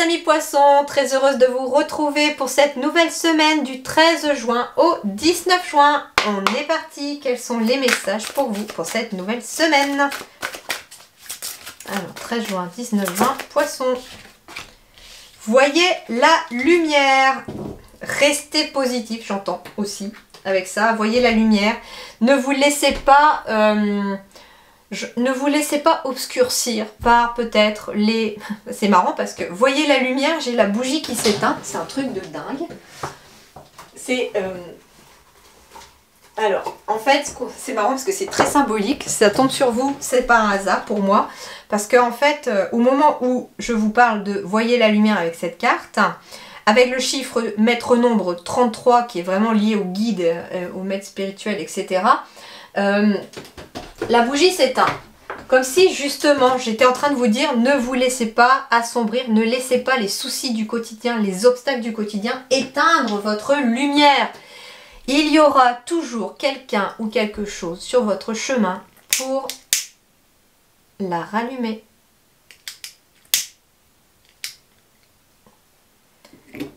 amis poissons, très heureuse de vous retrouver pour cette nouvelle semaine du 13 juin au 19 juin. On est parti, quels sont les messages pour vous pour cette nouvelle semaine? Alors 13 juin, 19 juin, poissons. Voyez la lumière, restez positif, j'entends aussi avec ça, voyez la lumière. Ne vous laissez pas... ne vous laissez pas obscurcir par peut-être les... C'est marrant parce que voyez la lumière, j'ai la bougie qui s'éteint. C'est un truc de dingue. C'est... Alors, en fait, c'est marrant parce que c'est très symbolique. Ça tombe sur vous, c'est pas un hasard pour moi. Parce qu'en fait, au moment où je vous parle de voyez la lumière avec cette carte, avec le chiffre maître nombre 33 qui est vraiment lié au guide, au maître spirituel, etc., la bougie s'éteint. Comme si justement j'étais en train de vous dire ne vous laissez pas assombrir, ne laissez pas les soucis du quotidien, les obstacles du quotidien éteindre votre lumière. Il y aura toujours quelqu'un ou quelque chose sur votre chemin pour la rallumer.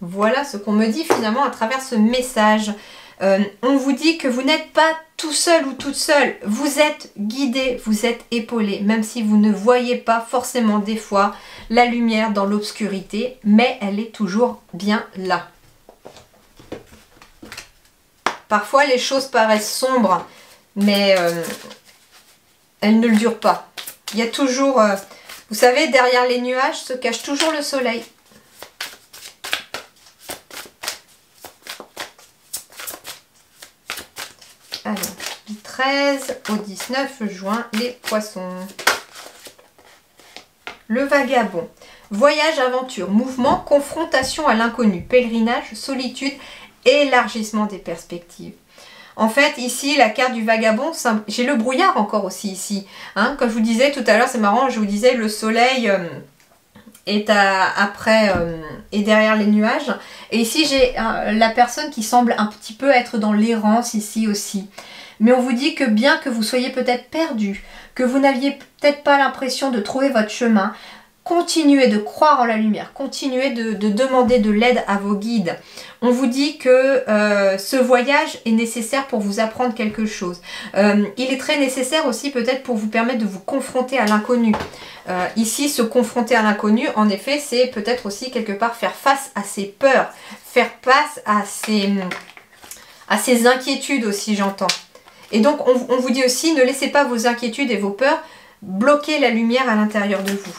Voilà ce qu'on me dit finalement à travers ce message. On vous dit que vous n'êtes pas tout seul ou toute seule, vous êtes guidé, vous êtes épaulé, même si vous ne voyez pas forcément des fois la lumière dans l'obscurité, mais elle est toujours bien là. Parfois les choses paraissent sombres, mais elles ne le durent pas. Il y a toujours, vous savez, derrière les nuages se cache toujours le soleil. Alors, du 13 au 19 juin, les poissons. Le vagabond. Voyage, aventure, mouvement, confrontation à l'inconnu, pèlerinage, solitude, élargissement des perspectives. En fait, ici, la carte du vagabond, j'ai le brouillard encore aussi ici. Hein, comme je vous disais tout à l'heure, c'est marrant, je vous disais, le soleil est est derrière les nuages. Et ici, j'ai la personne qui semble un petit peu être dans l'errance ici aussi. Mais on vous dit que bien que vous soyez peut-être perdu, que vous n'aviez peut-être pas l'impression de trouver votre chemin, continuez de croire en la lumière, continuez de demander de l'aide à vos guides. On vous dit que ce voyage est nécessaire pour vous apprendre quelque chose. Il est très nécessaire aussi peut-être pour vous permettre de vous confronter à l'inconnu. Ici, se confronter à l'inconnu, en effet, c'est peut-être aussi quelque part faire face à ses peurs, faire face à ses inquiétudes aussi, j'entends. Et donc, on vous dit aussi, ne laissez pas vos inquiétudes et vos peurs bloquer la lumière à l'intérieur de vous.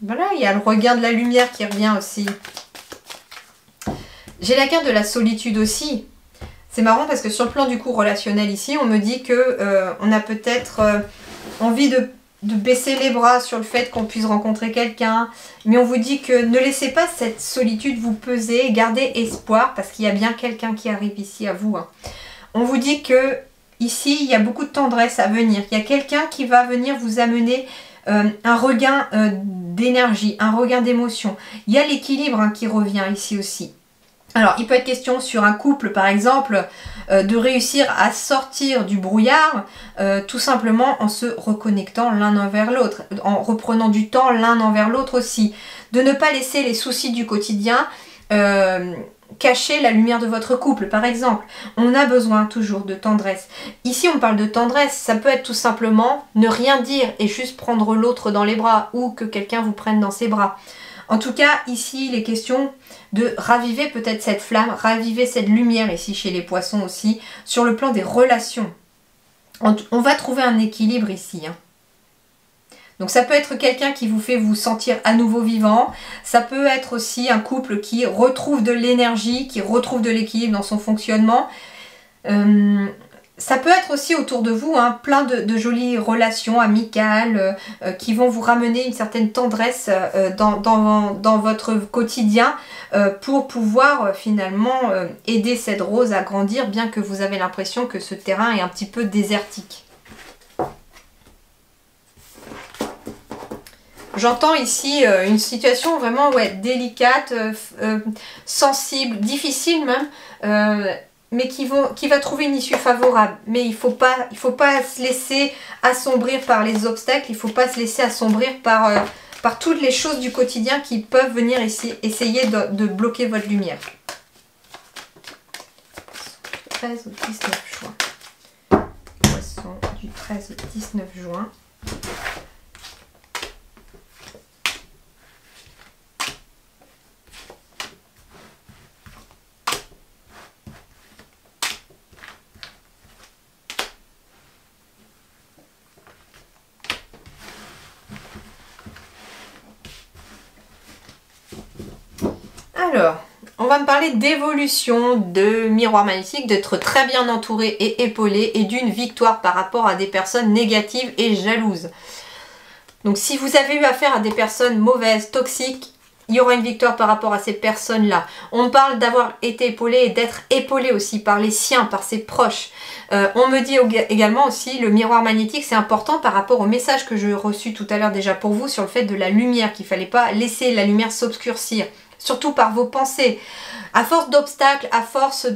Voilà, il y a le regain de la lumière qui revient aussi. J'ai la carte de la solitude aussi. C'est marrant parce que sur le plan du coup relationnel ici, on me dit que on a peut-être envie de baisser les bras sur le fait qu'on puisse rencontrer quelqu'un. Mais on vous dit que ne laissez pas cette solitude vous peser, gardez espoir parce qu'il y a bien quelqu'un qui arrive ici à vous. Hein. On vous dit que ici, il y a beaucoup de tendresse à venir. Il y a quelqu'un qui va venir vous amener un regain d'énergie, un regain d'émotion. Il y a l'équilibre hein, qui revient ici aussi. Alors, il peut être question sur un couple, par exemple, de réussir à sortir du brouillard, tout simplement en se reconnectant l'un envers l'autre, en reprenant du temps l'un envers l'autre aussi. De ne pas laisser les soucis du quotidien cacher la lumière de votre couple, par exemple. On a besoin toujours de tendresse. Ici, on parle de tendresse. Ça peut être tout simplement ne rien dire et juste prendre l'autre dans les bras ou que quelqu'un vous prenne dans ses bras. En tout cas, ici, il est question de raviver peut-être cette flamme, raviver cette lumière ici chez les poissons aussi, sur le plan des relations. On va trouver un équilibre ici. Hein. Donc ça peut être quelqu'un qui vous fait vous sentir à nouveau vivant. Ça peut être aussi un couple qui retrouve de l'énergie, qui retrouve de l'équilibre dans son fonctionnement. Ça peut être aussi autour de vous, hein, plein de jolies relations amicales qui vont vous ramener une certaine tendresse dans votre quotidien pour pouvoir finalement aider cette rose à grandir, bien que vous avez l'impression que ce terrain est un petit peu désertique. J'entends ici une situation vraiment délicate, sensible, difficile même, mais qui va trouver une issue favorable. Mais il faut pas se laisser assombrir par les obstacles, il ne faut pas se laisser assombrir par toutes les choses du quotidien qui peuvent venir ici essayer de bloquer votre lumière. 13 au 19 juin. Poisson du 13 au 19 juin. Alors, on va me parler d'évolution, de miroir magnétique, d'être très bien entouré et épaulé et d'une victoire par rapport à des personnes négatives et jalouses. Donc si vous avez eu affaire à des personnes mauvaises, toxiques, il y aura une victoire par rapport à ces personnes-là. On me parle d'avoir été épaulé et d'être épaulé aussi par les siens, par ses proches. On me dit également aussi, le miroir magnétique, c'est important par rapport au message que j'ai reçu tout à l'heure déjà pour vous sur le fait de la lumière, qu'il ne fallait pas laisser la lumière s'obscurcir. Surtout par vos pensées. À force d'obstacles, à force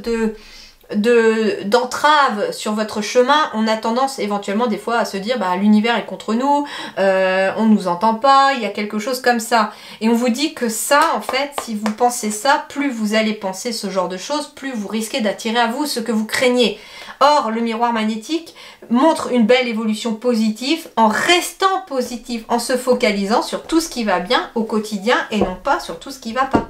d'entraves sur votre chemin, on a tendance éventuellement des fois à se dire bah, l'univers est contre nous, on nous entend pas, il y a quelque chose comme ça. Et on vous dit que ça, en fait, si vous pensez ça, plus vous allez penser ce genre de choses, plus vous risquez d'attirer à vous ce que vous craignez. Or, le miroir magnétique montre une belle évolution positive en restant positif, en se focalisant sur tout ce qui va bien au quotidien et non pas sur tout ce qui ne va pas.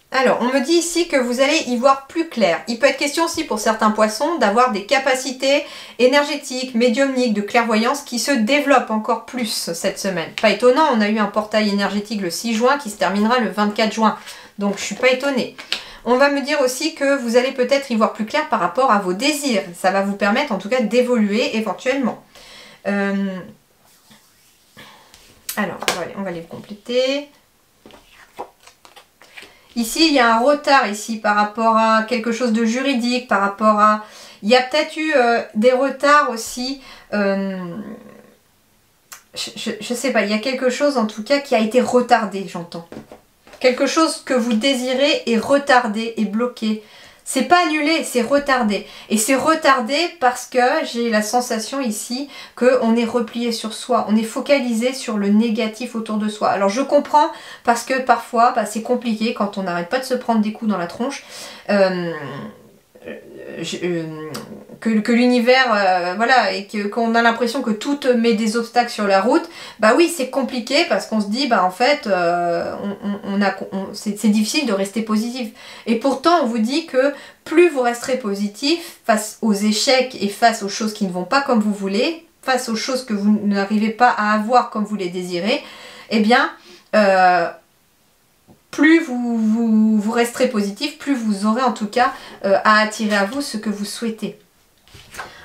Alors, on me dit ici que vous allez y voir plus clair. Il peut être question aussi pour certains poissons d'avoir des capacités énergétiques, médiumniques, de clairvoyance qui se développent encore plus cette semaine. Pas étonnant, on a eu un portail énergétique le 6 juin qui se terminera le 24 juin. Donc, je ne suis pas étonnée. On va me dire aussi que vous allez peut-être y voir plus clair par rapport à vos désirs. Ça va vous permettre en tout cas d'évoluer éventuellement. Alors, on va les compléter. Ici, il y a un retard ici par rapport à quelque chose de juridique, par rapport à... Il y a peut-être eu des retards aussi. Je sais pas, il y a quelque chose en tout cas qui a été retardé, j'entends. Quelque chose que vous désirez est retardé, est bloqué. C'est pas annulé, c'est retardé. Et c'est retardé parce que j'ai la sensation ici qu'on est replié sur soi. On est focalisé sur le négatif autour de soi. Alors je comprends parce que parfois bah, c'est compliqué quand on n'arrête pas de se prendre des coups dans la tronche. Que l'univers, voilà, et qu'on a l'impression que tout met des obstacles sur la route, bah oui, c'est compliqué parce qu'on se dit, bah en fait, c'est difficile de rester positif. Et pourtant, on vous dit que plus vous resterez positif face aux échecs et face aux choses qui ne vont pas comme vous voulez, face aux choses que vous n'arrivez pas à avoir comme vous les désirez, eh bien, plus vous resterez positif, plus vous aurez en tout cas à attirer à vous ce que vous souhaitez.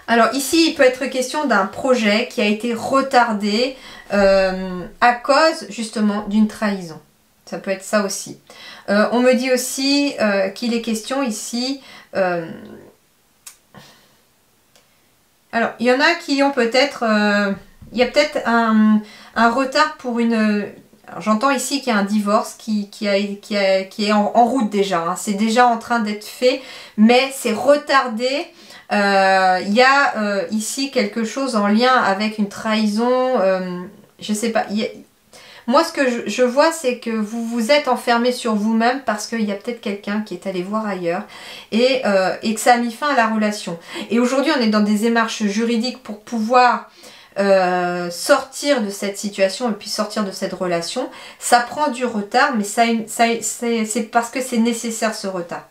Alors ici, il peut être question d'un projet qui a été retardé à cause justement d'une trahison. Ça peut être ça aussi. On me dit aussi qu'il est question ici... alors, il y en a qui ont peut-être... il y a peut-être un retard pour une... J'entends ici qu'il y a un divorce qui est en route déjà. Hein. C'est déjà en train d'être fait, mais c'est retardé. Il y a ici quelque chose en lien avec une trahison. Je sais pas. Moi, ce que je vois, c'est que vous vous êtes enfermé sur vous-même parce qu'il y a peut-être quelqu'un qui est allé voir ailleurs et que ça a mis fin à la relation. Et aujourd'hui, on est dans des démarches juridiques pour pouvoir... sortir de cette situation et puis sortir de cette relation. Ça prend du retard, mais c'est parce que c'est nécessaire ce retard.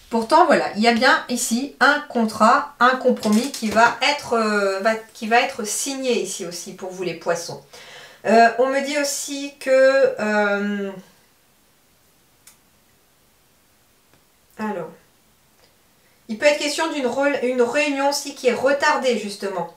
Pourtant, voilà, il y a bien ici un contrat, un compromis qui va être signé ici aussi pour vous les poissons. On me dit aussi que... alors, il peut être question d'une réunion aussi qui est retardée, justement.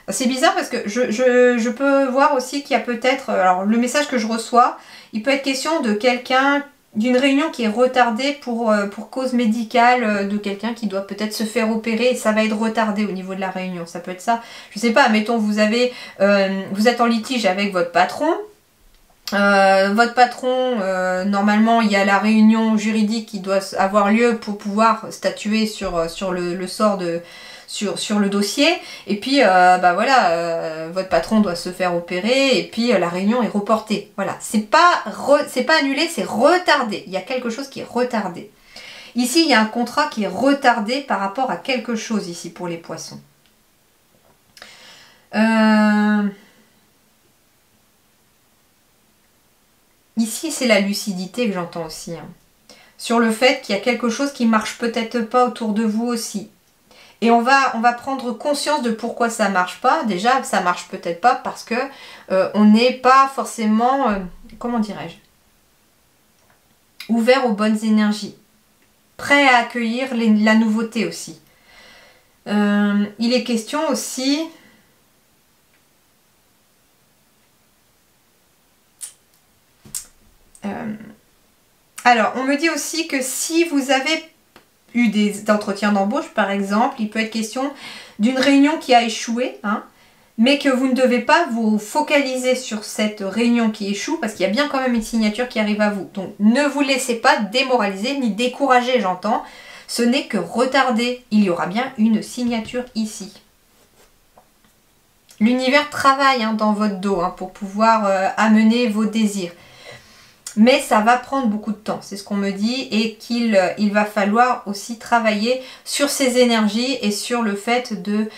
C'est bizarre parce que je peux voir aussi qu'il y a peut-être... Alors, le message que je reçois, il peut être question de quelqu'un, d'une réunion qui est retardée pour cause médicale, de quelqu'un qui doit peut-être se faire opérer et ça va être retardé au niveau de la réunion. Ça peut être ça. Je sais pas, mettons, vous êtes en litige avec votre patron. Normalement, il y a la réunion juridique qui doit avoir lieu pour pouvoir statuer sur le sort sur le dossier. Et puis, voilà, votre patron doit se faire opérer et puis la réunion est reportée. Voilà, c'est pas annulé, c'est retardé. Il y a quelque chose qui est retardé. Ici, il y a un contrat qui est retardé par rapport à quelque chose ici pour les poissons. Ici, c'est la lucidité que j'entends aussi. Hein. Sur le fait qu'il y a quelque chose qui marche peut-être pas autour de vous aussi. Et on va prendre conscience de pourquoi ça marche pas. Déjà, ça marche peut-être pas parce que on n'est pas forcément, comment dirais-je, ouvert aux bonnes énergies. Prêt à accueillir la nouveauté aussi. Il est question aussi... alors, on me dit aussi que si vous avez eu des entretiens d'embauche, par exemple, il peut être question d'une réunion qui a échoué, hein, mais que vous ne devez pas vous focaliser sur cette réunion qui échoue, parce qu'il y a bien quand même une signature qui arrive à vous. Donc, ne vous laissez pas démoraliser ni décourager, j'entends. Ce n'est que retardé. Il y aura bien une signature ici. L'univers travaille hein, dans votre dos hein, pour pouvoir amener vos désirs. Mais ça va prendre beaucoup de temps, c'est ce qu'on me dit, et qu'il va falloir aussi travailler sur ces énergies et sur le fait de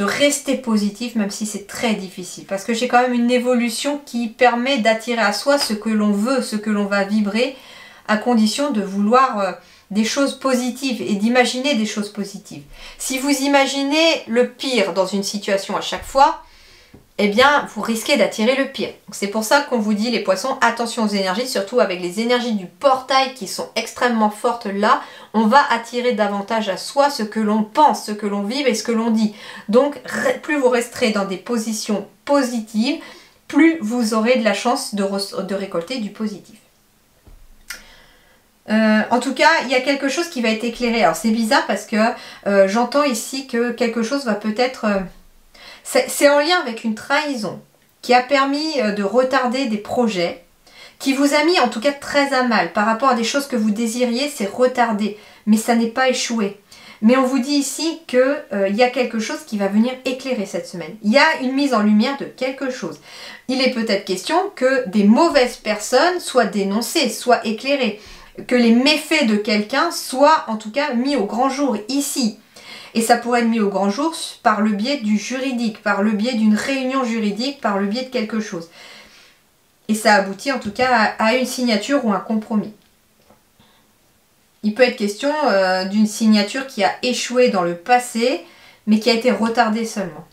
rester positif, même si c'est très difficile. Parce que j'ai quand même une évolution qui permet d'attirer à soi ce que l'on veut, ce que l'on va vibrer, à condition de vouloir des choses positives et d'imaginer des choses positives. Si vous imaginez le pire dans une situation à chaque fois, eh bien, vous risquez d'attirer le pire. C'est pour ça qu'on vous dit, les poissons, attention aux énergies, surtout avec les énergies du portail qui sont extrêmement fortes là, on va attirer davantage à soi ce que l'on pense, ce que l'on vive et ce que l'on dit. Donc, plus vous resterez dans des positions positives, plus vous aurez de la chance de récolter du positif. En tout cas, il y a quelque chose qui va être éclairé. Alors, c'est bizarre parce que j'entends ici que quelque chose va peut-être... c'est en lien avec une trahison qui a permis de retarder des projets, qui vous a mis en tout cas très à mal par rapport à des choses que vous désiriez, c'est retardé, mais ça n'est pas échoué. Mais on vous dit ici qu'il y a quelque chose qui va venir éclairer cette semaine. Il y a une mise en lumière de quelque chose. Il est peut-être question que des mauvaises personnes soient dénoncées, soient éclairées, que les méfaits de quelqu'un soient en tout cas mis au grand jour ici. Et ça pourrait être mis au grand jour par le biais du juridique, par le biais d'une réunion juridique, par le biais de quelque chose. Et ça aboutit en tout cas à une signature ou un compromis. Il peut être question d'une signature qui a échoué dans le passé, mais qui a été retardée seulement.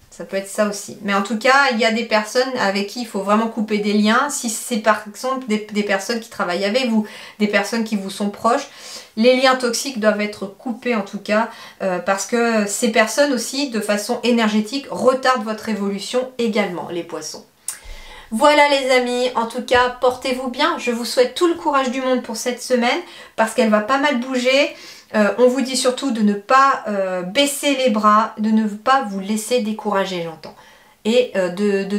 Ça peut être ça aussi. Mais en tout cas, il y a des personnes avec qui il faut vraiment couper des liens. Si c'est par exemple des personnes qui travaillent avec vous, des personnes qui vous sont proches, les liens toxiques doivent être coupés en tout cas, parce que ces personnes aussi, de façon énergétique, retardent votre évolution également, les poissons. Voilà les amis, en tout cas, portez-vous bien. Je vous souhaite tout le courage du monde pour cette semaine, parce qu'elle va pas mal bouger. On vous dit surtout de ne pas baisser les bras, de ne pas vous laisser décourager, j'entends. Et de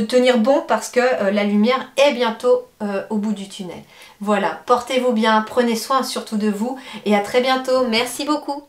tenir bon parce que la lumière est bientôt au bout du tunnel. Voilà, portez-vous bien, prenez soin surtout de vous et à très bientôt. Merci beaucoup.